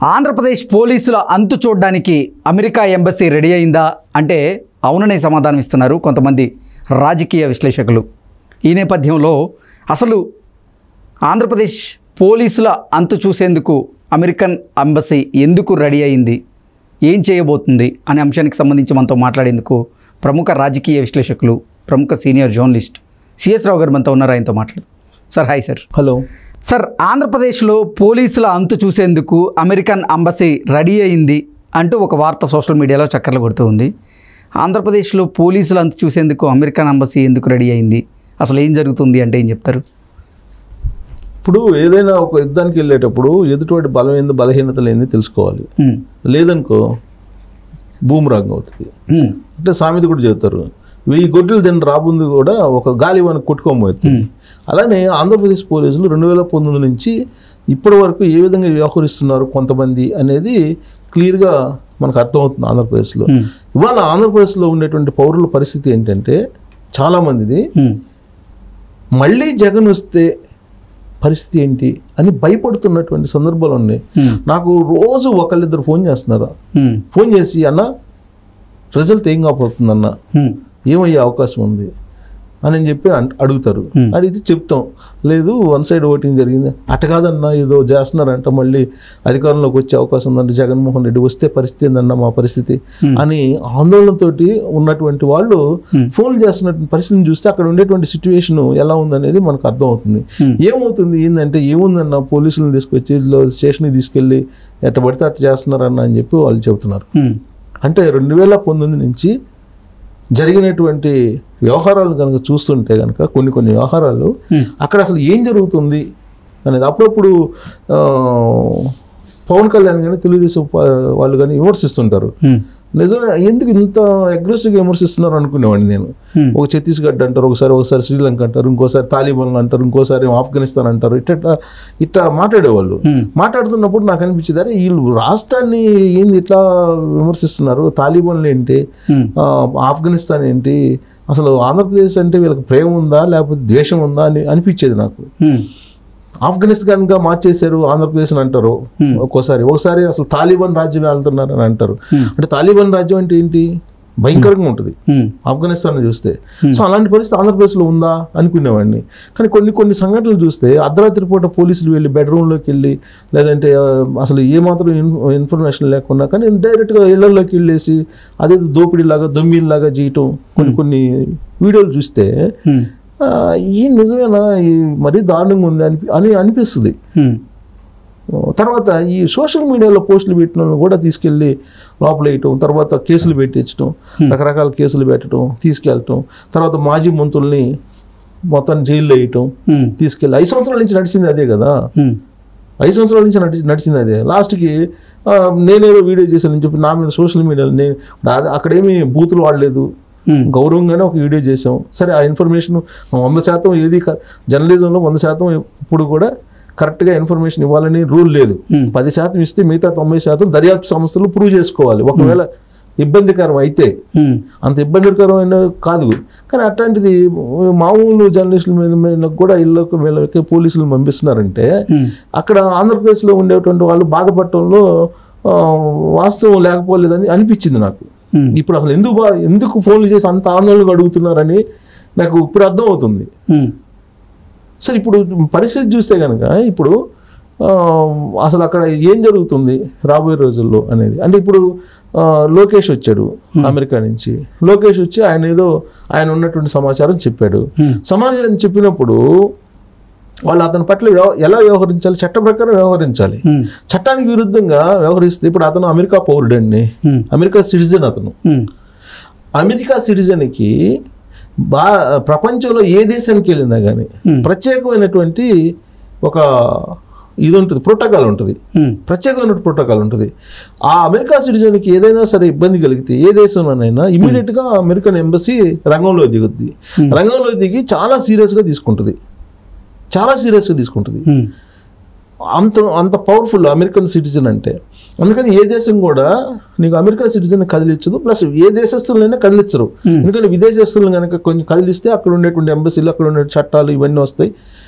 ఆంధ్రప్రదేశ్ పోలీసుల అంతు చూడడానికి America embassy ready అయిందా అంటే అవుననే సమాధానం ఇస్తున్నారు కొంతమంది రాజకీయ విశ్లేషకులు. ఈ నేపథ్యంలో అసలు ఆంధ్రప్రదేశ్ పోలీసుల అంతు చూసేందుకు అమెరికన్ ఎంబసీ ఎందుకు రెడీ అయింది, ఏం చేయబోతుంది అనే అంశానికి సంబంధించి మనతో మాట్లాడేందుకు ప్రముఖ రాజకీయ విశ్లేషకులు, ప్రముఖ సీనియర్ జర్నలిస్ట్ సిఎస్ రావు గారు మనతో ఉన్నారు. ఆయనతో మాట్లాడదు. Sir hi sir. Hello sir, ఆంధ్రప్రదేశ్లో పోలీసుల అంతు చూసేందుకు అమెరికన్ ఎంబసీ రెడీ అయింది అంటూ ఒక వార్త సోషల్ మీడియాలో చక్కర్లు కొడుతూ ఉంది. ఆంధ్రప్రదేశ్లో పోలీసుల అంతు చూసేందుకు అమెరికన్ ఎంబసీ ఎందుకు రెడీ అయింది, అసలు ఏం జరుగుతుంది అంటే ఏం చెప్తారు? ఇప్పుడు ఏదైనా ఒక యుద్ధానికి వెళ్ళేటప్పుడు ఎదుటివాడి బలం ఏంది బలహీనతలు ఏంది తెలుసుకోవాలి. లేదనుకో భూమిరాంగం అవుతుంది. అంటే సామెత కూడా చెబుతారు, 1000 గొడ్డలు తిన్న రాబుంది కూడా ఒక గాలి వానికి కొట్టుకోబోతుంది. అలానే ఆంధ్రప్రదేశ్ పోలీసులు 2019 నుంచి ఇప్పటి వరకు ఏ విధంగా వ్యవహరిస్తున్నారు కొంతమంది అనేది క్లియర్గా మనకు అర్థమవుతుంది. ఆంధ్రప్రదేశ్లో ఇవాళ ఆంధ్రప్రదేశ్లో ఉండేటువంటి పౌరుల పరిస్థితి ఏంటంటే చాలామందిది మళ్ళీ జగన్ వస్తే పరిస్థితి ఏంటి అని భయపడుతున్నటువంటి సందర్భాలు ఉన్నాయి. నాకు రోజు ఒకళ్ళిద్దరు ఫోన్ చేస్తున్నారు. ఫోన్ చేసి అన్న రిజల్ట్ ఏం కాబోతుందన్న, ఏమయ్యే అవకాశం ఉంది అని చెప్పి అడుగుతారు. అడిగితే చెప్తాం, లేదు 1 సైడ్ ఓటింగ్ జరిగింది అట్ట కాదన్నా, ఏదో చేస్తున్నారంట, మళ్ళీ అధికారంలోకి వచ్చే అవకాశం ఉందంటే జగన్మోహన్ రెడ్డి వస్తే పరిస్థితి ఏందన్నా మా పరిస్థితి అని ఆందోళనతో ఉన్నటువంటి వాళ్ళు ఫోన్ చేస్తున్నటువంటి పరిస్థితిని చూస్తే అక్కడ ఉండేటువంటి సిచ్యువేషన్ ఎలా ఉందనేది మనకు అర్థమవుతుంది. ఏమవుతుంది ఏంటంటే, ఏముందన్న పోలీసులను తీసుకొచ్చి స్టేషన్కి తీసుకెళ్ళి ఎట్ట పడితే అట్ట చేస్తున్నారన్న అని చెప్పి వాళ్ళు చెబుతున్నారు. అంటే 2019 నుంచి జరిగినటువంటి వ్యవహారాలు కనుక చూస్తుంటే కనుక కొన్ని వ్యవహారాలు అక్కడ అసలు ఏం జరుగుతుంది అనేది అప్పుడప్పుడు పవన్ కళ్యాణ్ కానీ తెలుగుదేశం వాళ్ళు కానీ విమర్శిస్తుంటారు. నిజమే, ఎందుకు ఇంత అగ్రెసివ్గా విమర్శిస్తున్నారు అనుకునేవాడిని నేను. ఒక ఛత్తీస్గఢ్ అంటారు, ఒకసారి శ్రీలంక అంటారు, ఇంకోసారి తాలిబాన్లు అంటారు, ఇంకోసారి ఆఫ్ఘనిస్తాన్ అంటారు, ఇట్లా మాట్లాడేవాళ్ళు. మాట్లాడుతున్నప్పుడు నాకు అనిపించేది, అరే వీళ్ళు రాష్ట్రాన్ని ఏంది ఇట్లా విమర్శిస్తున్నారు, తాలిబాన్లు ఏంటి, ఆఫ్ఘనిస్తాన్ ఏంటి, అసలు ఆంధ్రప్రదేశ్ అంటే వీళ్ళకి ప్రేమ ఉందా లేకపోతే ద్వేషం ఉందా అని అనిపించేది నాకు. ఆఫ్ఘనిస్తాన్గా మార్చేశారు ఆంధ్రప్రదేశ్ అని అంటారు ఒకసారి అసలు తాలిబాన్ రాజ్యం వెళ్తున్నారు అని అంటారు. అంటే తాలిబాన్ రాజ్యం అంటే ఏంటి, భయంకరంగా ఉంటుంది ఆఫ్ఘనిస్తాన్ చూస్తే. సో అలాంటి పరిస్థితి ఆంధ్రప్రదేశ్లో ఉందా అనుకునేవాడిని. కానీ కొన్ని సంఘటనలు చూస్తే అర్ధరాత్రి పూట పోలీసులు వెళ్ళి బెడ్రూమ్లోకి వెళ్ళి, లేదంటే అసలు ఏమాత్రం ఇన్ఫర్మేషన్ లేకుండా కానీ డైరెక్ట్గా ఇళ్లలోకి వెళ్ళేసి అదే దోపిడీలాగా దొమ్మిలాగా చేయటం కొన్ని వీడియోలు చూస్తే ఈ నిజమేనా, ఈ మరీ దారుణంగా ఉంది అని అనిపిస్తుంది. తర్వాత ఈ సోషల్ మీడియాలో పోస్టులు పెట్టిన కూడా తీసుకెళ్ళి లోపల వేయటం, తర్వాత కేసులు పెట్టించడం, రకరకాల కేసులు పెట్టడం, తీసుకెళ్ళటం, తర్వాత మాజీ మంత్రుల్ని మొత్తం జైల్లో వేయటం, తీసుకెళ్ళి 5 సంవత్సరాల నుంచి నడిచింది అదే కదా. 5 సంవత్సరాల నుంచి నడిచింది అదే. లాస్ట్కి నేనేదో వీడియో చేశానని చెప్పి నా మీద సోషల్ మీడియాలో అక్కడేమీ బూతులు వాడలేదు, గౌరవంగానే ఒక వీడియో చేసాం. సరే, ఆ ఇన్ఫర్మేషన్ 100% ఏది జర్నలిజంలో 100% ఇప్పుడు కూడా కరెక్ట్గా ఇన్ఫర్మేషన్ ఇవ్వాలని రూల్ లేదు. 10% ఇస్తే మిగతా 90% దర్యాప్తు సంస్థలు ప్రూవ్ చేసుకోవాలి. ఒకవేళ ఇబ్బందికరం అయితే, అంత ఇబ్బందికరమైన కాదు కానీ అట్లాంటిది మామూలు జర్నలిస్టుల మీద కూడా ఇళ్ళకి పోలీసులు పంపిస్తున్నారంటే అక్కడ ఆంధ్రప్రదేశ్లో ఉండేటువంటి వాళ్ళు బాధపడటంలో వాస్తవం లేకపోలేదని అనిపించింది నాకు. ఇప్పుడు అసలు ఎందుకు ఫోన్లు చేసి అంత ఆందోళనగా అడుగుతున్నారని నాకు ఇప్పుడు అర్థమవుతుంది. సరే, ఇప్పుడు పరిస్థితి చూస్తే కనుక ఇప్పుడు అసలు అక్కడ ఏం జరుగుతుంది రాబోయే రోజుల్లో అనేది, అంటే ఇప్పుడు లోకేష్ వచ్చాడు అమెరికా నుంచి. లోకేష్ వచ్చి ఆయన ఉన్నటువంటి సమాచారం చెప్పాడు. సమాచారం చెప్పినప్పుడు వాళ్ళు అతని పట్ల ఎలా వ్యవహరించాలి, చట్ట ప్రకారం వ్యవహరించాలి. చట్టానికి విరుద్ధంగా వ్యవహరిస్తే, ఇప్పుడు అతను అమెరికా పౌరుడండి, అమెరికా సిటిజన్. అతను అమెరికా సిటిజన్కి ప్రపంచంలో ఏ దేశానికి వెళ్ళినా కానీ ప్రత్యేకమైనటువంటి ఒక ఇది ఉంటుంది, ప్రోటోకాల్ ఉంటుంది, ప్రత్యేకమైన ప్రోటోకాల్ ఉంటుంది. ఆ అమెరికా సిటిజన్కి ఏదైనా సరే ఇబ్బంది కలిగితే ఏ దేశంలోనైనా ఇమీడియట్గా అమెరికన్ ఎంబసీ రంగంలో దిగుద్ది. రంగంలో దిగి చాలా సీరియస్గా తీసుకుంటుంది. అంత పవర్ఫుల్ అమెరికన్ సిటిజన్ అంటే. అందుకని ఏ దేశం కూడా నీకు అమెరికా సిటిజన్ కదిలించదు, ప్లస్ ఏ దేశస్తులైనా కదిలించరు. ఎందుకంటే విదేశస్తులను కనుక కొంచెం కదిలిస్తే అక్కడ ఉండేటువంటి ఎంబసీలు, అక్కడ ఉండే చట్టాలు ఇవన్నీ వస్తాయి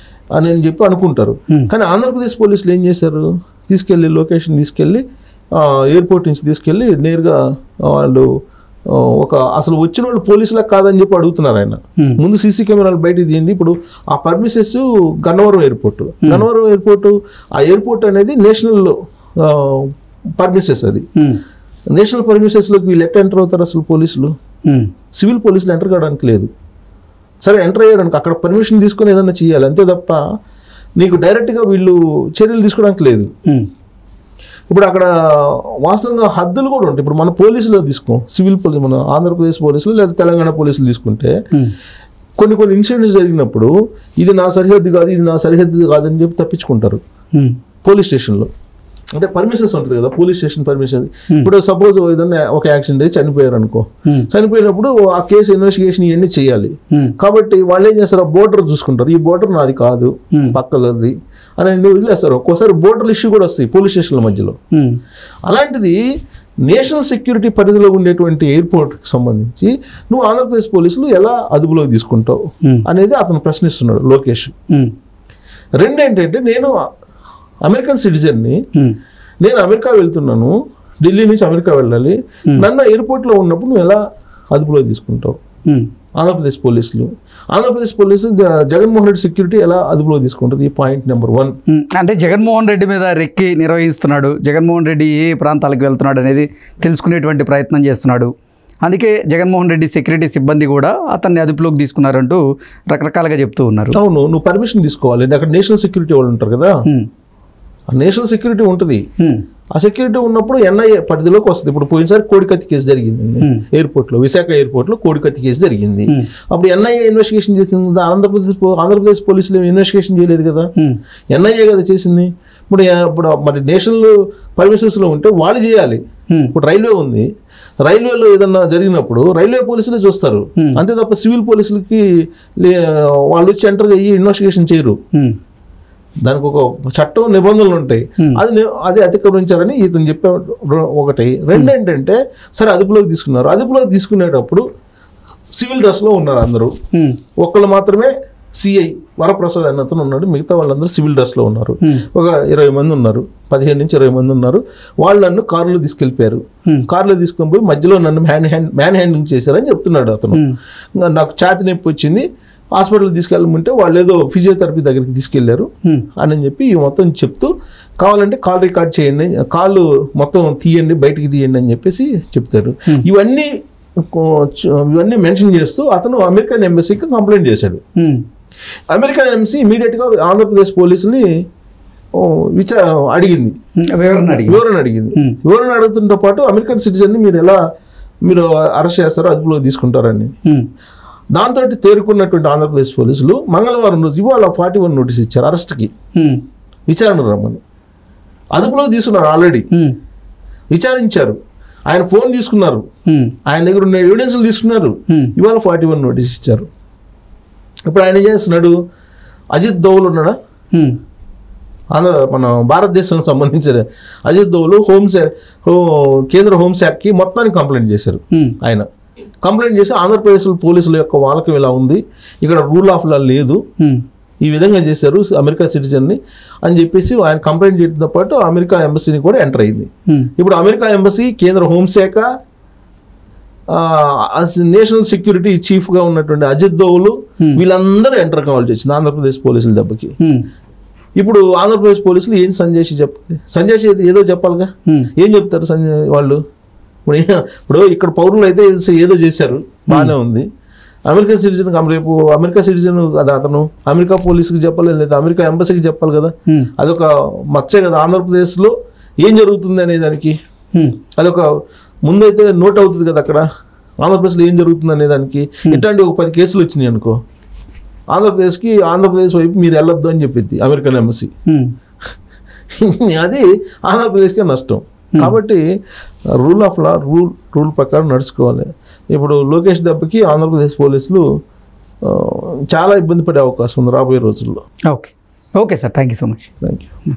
అని చెప్పి అనుకుంటారు. కానీ ఆంధ్రప్రదేశ్ పోలీసులు ఏం చేశారు, తీసుకెళ్ళి లొకేషన్ తీసుకెళ్ళి ఎయిర్పోర్ట్ నుంచి తీసుకెళ్ళి నేరుగా వాళ్ళు అసలు వచ్చిన వాళ్ళు పోలీసులకు కాదని చెప్పి అడుగుతున్నారు ఆయన. ముందు సీసీ కెమెరాలు బయటకు తీయండి. ఇప్పుడు ఆ పర్మిసెస్ గన్నవరం ఎయిర్పోర్ట్ ఆ ఎయిర్పోర్ట్ అనేది నేషనల్ పర్మిసెస్. అది నేషనల్ పర్మిసెస్లోకి వీళ్ళు ఎట్లా ఎంటర్ అవుతారు అసలు? పోలీసులు, సివిల్ పోలీసులు ఎంటర్ కావడానికి లేదు. సరే ఎంటర్ అయ్యడానికి అక్కడ పర్మిషన్ తీసుకొని ఏదన్నా చేయాలి, అంతే తప్ప నీకు డైరెక్ట్గా వీళ్ళు చర్యలు తీసుకోవడానికి లేదు. ఇప్పుడు అక్కడ వాస్తవంగా హద్దులు కూడా ఉంటాయి. ఇప్పుడు మన పోలీసులో తీసుకో, సివిల్ పోలీసు, మన ఆంధ్రప్రదేశ్ పోలీసులు లేదా తెలంగాణ పోలీసులు తీసుకుంటే కొన్ని ఇన్సిడెంట్స్ జరిగినప్పుడు ఇది నా సరిహద్దు కాదు, ఇది నా సరిహద్దు కాదని చెప్పి తప్పించుకుంటారు పోలీస్ స్టేషన్లో. అంటే పర్మిషన్స్ ఉంటుంది కదా, పోలీస్ స్టేషన్ పర్మిషన్. ఇప్పుడు సపోజ్ ఏదన్నా ఒక యాక్సిడెంట్ అయ్యి చనిపోయారు అనుకో, చనిపోయినప్పుడు ఆ కేసు ఇన్వెస్టిగేషన్ ఇవన్నీ చేయాలి. కాబట్టి వాళ్ళు ఏం చేస్తారు, ఆ బోర్డర్ చూసుకుంటారు, ఈ బోర్డర్ నాది కాదు పక్కలది అని వదిలేస్తారు. ఒక్కోసారి బోర్డర్ ఇష్యూ కూడా వస్తాయి పోలీస్ స్టేషన్ల మధ్యలో. అలాంటిది నేషనల్ సెక్యూరిటీ పరిధిలో ఉండేటువంటి ఎయిర్పోర్ట్కి సంబంధించి నువ్వు ఆంధ్రప్రదేశ్ పోలీసులు ఎలా అదుపులోకి తీసుకుంటావు అనేది అతను ప్రశ్నిస్తున్నాడు లోకేష్. రెండేంటంటే, నేను అమెరికన్ సిటిజన్ని, నేను అమెరికా వెళ్తున్నాను, ఢిల్లీ నుంచి అమెరికా వెళ్ళాలి, నన్ను ఎయిర్పోర్ట్లో ఉన్నప్పుడు నువ్వు ఎలా అదుపులో తీసుకుంటావు? ఆంధ్రప్రదేశ్ పోలీసులు జగన్మోహన్ రెడ్డి సెక్యూరిటీ ఎలా అదుపులో తీసుకుంటుంది? ఈ పాయింట్ నెంబర్ 1. అంటే జగన్మోహన్ రెడ్డి మీద రెక్కి నిర్వహిస్తున్నాడు, జగన్మోహన్ రెడ్డి ఏ ప్రాంతాలకు వెళ్తున్నాడు అనేది తెలుసుకునేటువంటి ప్రయత్నం చేస్తున్నాడు. అందుకే జగన్మోహన్ రెడ్డి సెక్యూరిటీ సిబ్బంది కూడా అతన్ని అదుపులోకి తీసుకున్నారంటూ రకరకాలుగా చెప్తూ ఉన్నారు. అవును, నువ్వు పర్మిషన్ తీసుకోవాలి. అక్కడ నేషనల్ సెక్యూరిటీ వాళ్ళు ఉంటారు కదా, నేషనల్ సెక్యూరిటీ ఉంటుంది. ఆ సెక్యూరిటీ ఉన్నప్పుడు ఎన్ఐఏ పరిధిలోకి వస్తుంది. ఇప్పుడు పోయినసారి కోడికత్తి కేసు జరిగింది ఎయిర్పోర్ట్లో, విశాఖ ఎయిర్పోర్ట్లో కోడికత్తి కేసు జరిగింది. అప్పుడు ఎన్ఐఏ ఇన్వెస్టిగేషన్ చేసింది. ఆంధ్రప్రదేశ్ పోలీసులు ఇన్వెస్టిగేషన్ చేయలేదు కదా, ఎన్ఐఏ కదా చేసింది. ఇప్పుడు మరి నేషనల్ పర్మిషన్స్లో ఉంటే వాళ్ళు చేయాలి. ఇప్పుడు రైల్వే ఉంది, రైల్వేలో ఏదన్నా జరిగినప్పుడు రైల్వే పోలీసులే చూస్తారు, అంతే తప్ప సివిల్ పోలీసులకి వాళ్ళు వచ్చి ఎంటర్ అయ్యి ఇన్వెస్టిగేషన్ చేయరు. దానికి ఒక చట్టం నిబంధనలు ఉంటాయి, అది అతిక్రమించారని ఇతను చెప్పే ఒకటి. రెండేంటంటే, సరే అదుపులోకి తీసుకున్నారు, అదుపులోకి తీసుకునేటప్పుడు సివిల్ డ్రెస్లో ఉన్నారు అందరూ. ఒక్కళ్ళు మాత్రమే సిఐ వరప్రసాద్ అన్న అతను ఉన్నాడు, మిగతా వాళ్ళందరూ సివిల్ డ్రెస్లో ఉన్నారు. ఒక 20 మంది ఉన్నారు, 15 నుంచి 20 మంది ఉన్నారు. వాళ్ళు నన్ను కారులో తీసుకెళ్ళిపోయారు. కారులో తీసుకొని పోయి మధ్యలో నన్ను మ్యాన్ హ్యాండింగ్ చేశారని చెప్తున్నాడు అతను. నాకు ఛాతి నొప్పి వచ్చింది, హాస్పిటల్కి తీసుకెళ్ళమంటే వాళ్ళు ఏదో ఫిజియోథెరపీ దగ్గరికి తీసుకెళ్లారు అని చెప్పి మొత్తం చెప్తూ, కావాలంటే కాల్ రికార్డ్ చేయండి, కాళ్ళు మొత్తం తీయండి, బయటికి తీయండి అని చెప్పేసి చెప్తారు. ఇవన్నీ మెన్షన్ చేస్తూ అతను అమెరికన్ ఎంబసీకి కంప్లైంట్ చేశాడు. అమెరికన్ ఎంబసీ ఇమీడియట్గా ఆంధ్రప్రదేశ్ పోలీసుని అడిగింది, వివరణ అడిగింది. వివరణ అడుగుతుంతో పాటు అమెరికన్ సిటిజన్ని మీరు అరెస్ట్ చేస్తారో అదుపులో తీసుకుంటారని. దాంతో తేరుకున్నటువంటి ఆంధ్రప్రదేశ్ పోలీసులు మంగళవారం రోజు ఇవాళ 41 నోటీస్ ఇచ్చారు అరెస్ట్కి, విచారణ రమ్మని. అదుపులోకి తీసుకున్నారు, ఆల్రెడీ విచారించారు, ఆయన ఫోన్ తీసుకున్నారు, ఆయన దగ్గర ఉన్న ఎవిడెన్స్లు తీసుకున్నారు, ఇవాళ 41 నోటీస్ ఇచ్చారు. ఇప్పుడు ఆయన ఏం చేస్తున్నాడు, అజిత్ దోవల్ ఉన్నాడా, మన భారతదేశానికి సంబంధించిన అజిత్ దోవల్ కేంద్ర హోంశాఖకి మొత్తానికి కంప్లైంట్ చేశారు. ఆయన కంప్లైంట్ చేసి ఆంధ్రప్రదేశ్ పోలీసుల యొక్క వాళ్ళకి ఇలా ఉంది, ఇక్కడ రూల్ ఆఫ్ లా లేదు, ఈ విధంగా చేశారు అమెరికా సిటిజన్ని అని చెప్పేసి ఆయన కంప్లైంట్ చేయడంతో పాటు అమెరికా ఎంబసీని కూడా ఎంటర్ అయింది. ఇప్పుడు అమెరికా ఎంబసీ, కేంద్ర హోంశాఖ, నేషనల్ సెక్యూరిటీ చీఫ్గా ఉన్నటువంటి అజిత్ దోవల్ వీళ్ళందరూ ఎంటర్ కావాల్సి వచ్చింది ఆంధ్రప్రదేశ్ పోలీసుల దెబ్బకి. ఇప్పుడు ఆంధ్రప్రదేశ్ పోలీసులు ఏం సంజయ్ ఏదో చెప్పాలిగా, ఏం చెప్తారు సంజయ్ వాళ్ళు? ఇప్పుడు ఇక్కడ పౌరులు అయితే ఏదో చేశారు, బాగానే ఉంది. అమెరికన్ సిటిజన్ రేపు అమెరికా సిటిజన్ కదా అతను, అమెరికా పోలీసుకి చెప్పాలి, లేదా అమెరికా ఎంబసీకి చెప్పాలి కదా. అదొక మచ్చే కదా ఆంధ్రప్రదేశ్లో ఏం జరుగుతుంది అనే దానికి. అదొక ముందైతే నోట్ అవుతుంది కదా అక్కడ ఆంధ్రప్రదేశ్లో ఏం జరుగుతుంది అనే దానికి. ఇట్లాంటి ఒక 10 కేసులు వచ్చినాయి అనుకో, ఆంధ్రప్రదేశ్ వైపు మీరు వెళ్ళొద్దు అని చెప్పింది అమెరికన్ ఎంబసీ. అది ఆంధ్రప్రదేశ్కే నష్టం. కాబట్టి రూల్ ఆఫ్ లా, రూల్ ప్రకారం నడుచుకోవాలి. ఇప్పుడు లోకేష్ దెబ్బకి ఆంధ్రప్రదేశ్ పోలీసులు చాలా ఇబ్బంది పడే అవకాశం ఉంది రాబోయే రోజుల్లో. Okay sir, thank you so much. Thank you.